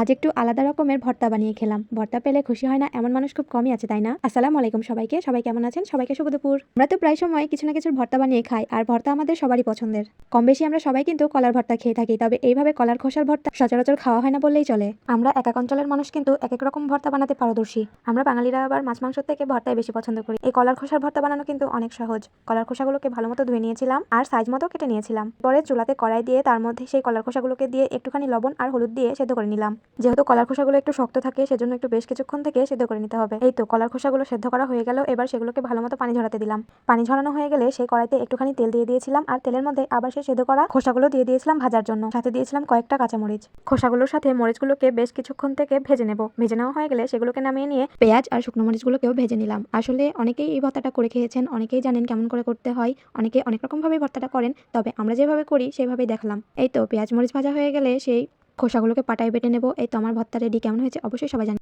আজ একটু আলাদা রকমের ভর্তা বানিয়ে খেলাম। ভর্তা পেলে খুশি হয় না এমন মানুষ খুব কমই আছে, তাই না? আসসালামু আলাইকুম সবাইকে। সবাই কেমন আছেন? সবাইকে শুভ দুপুর। আমরা তো প্রায় সময় কিছু না কিছুর ভর্তা বানিয়ে খাই, আর ভর্তা আমাদের সবারই পছন্দের। কম বেশি আমরা সবাই কিন্তু কলার ভর্তা খেয়ে থাকি, তবে এইভাবে কলার খোসার ভর্তা সচরাচর খাওয়া হয় না বললেই চলে। আমরা এক এক অঞ্চলের মানুষ কিন্তু এক এক রকম ভর্তা বানাতে পারদর্শী। আমরা বাঙালিরা আবার মাছ মাংস থেকে ভর্তাই বেশি পছন্দ করি। এই কলার খোসার ভর্তা বানানো কিন্তু অনেক সহজ। কলার খোসাগুলোকে ভালো মতো ধুয়ে নিয়েছিলাম আর সাইজ মতো কেটে নিয়েছিলাম। পরে চুলাতে কড়াই দিয়ে তার মধ্যে সেই কলার খোসাগুলোকে দিয়ে একটুখানি লবণ আর হলুদ দিয়ে সেদ্ধ করে নিলাম। যেহেতু কলার খোসাগুলো একটু শক্ত থাকে, সেজন্য একটু বেশ কিছুক্ষণ থেকে সেদ্ধ করে নিতে হবে। এই তো কলার খোসাগুলো সেদ্ধ করা হয়ে গেল। এবার সেগুলোকে ভালো মতো পানি ঝরাতে দিলাম। পানি ঝরানো হয়ে গেলে সেই কড়াইতে একটুখানি তেল দিয়ে দিয়েছিলাম, আর তেলের মধ্যে আবার সেই সেদ্ধ করা খোসাগুলো দিয়ে দিয়েছিলাম ভাজার জন্য। সাথে দিয়েছিলাম কয়েকটা কাঁচামরিচ। খোসাগুলোর সাথে মরিচগুলোকে বেশ কিছুক্ষণ থেকে ভেজে নেব। ভেজে নেওয়া হয়ে গেলে সেগুলোকে নামিয়ে নিয়ে পেঁয়াজ আর শুকনো মরিচগুলোকেও ভেজে নিলাম। আসলে অনেকেই এই ভর্তাটা করে খেয়েছেন, অনেকেই জানেন কেমন করে করতে হয়, অনেকে অনেক রকম ভাবে ভর্তাটা করেন, তবে আমরা যেভাবে করি সেভাবেই দেখলাম। এই তো পেঁয়াজ মরিচ ভাজা হয়ে গেলে সেই খোসাগুলোকে পাটায় বেটে নেব। এই তো আমার ভর্তা রেডি। কেমন হয়েছে অবশ্যই সবাই জানেন।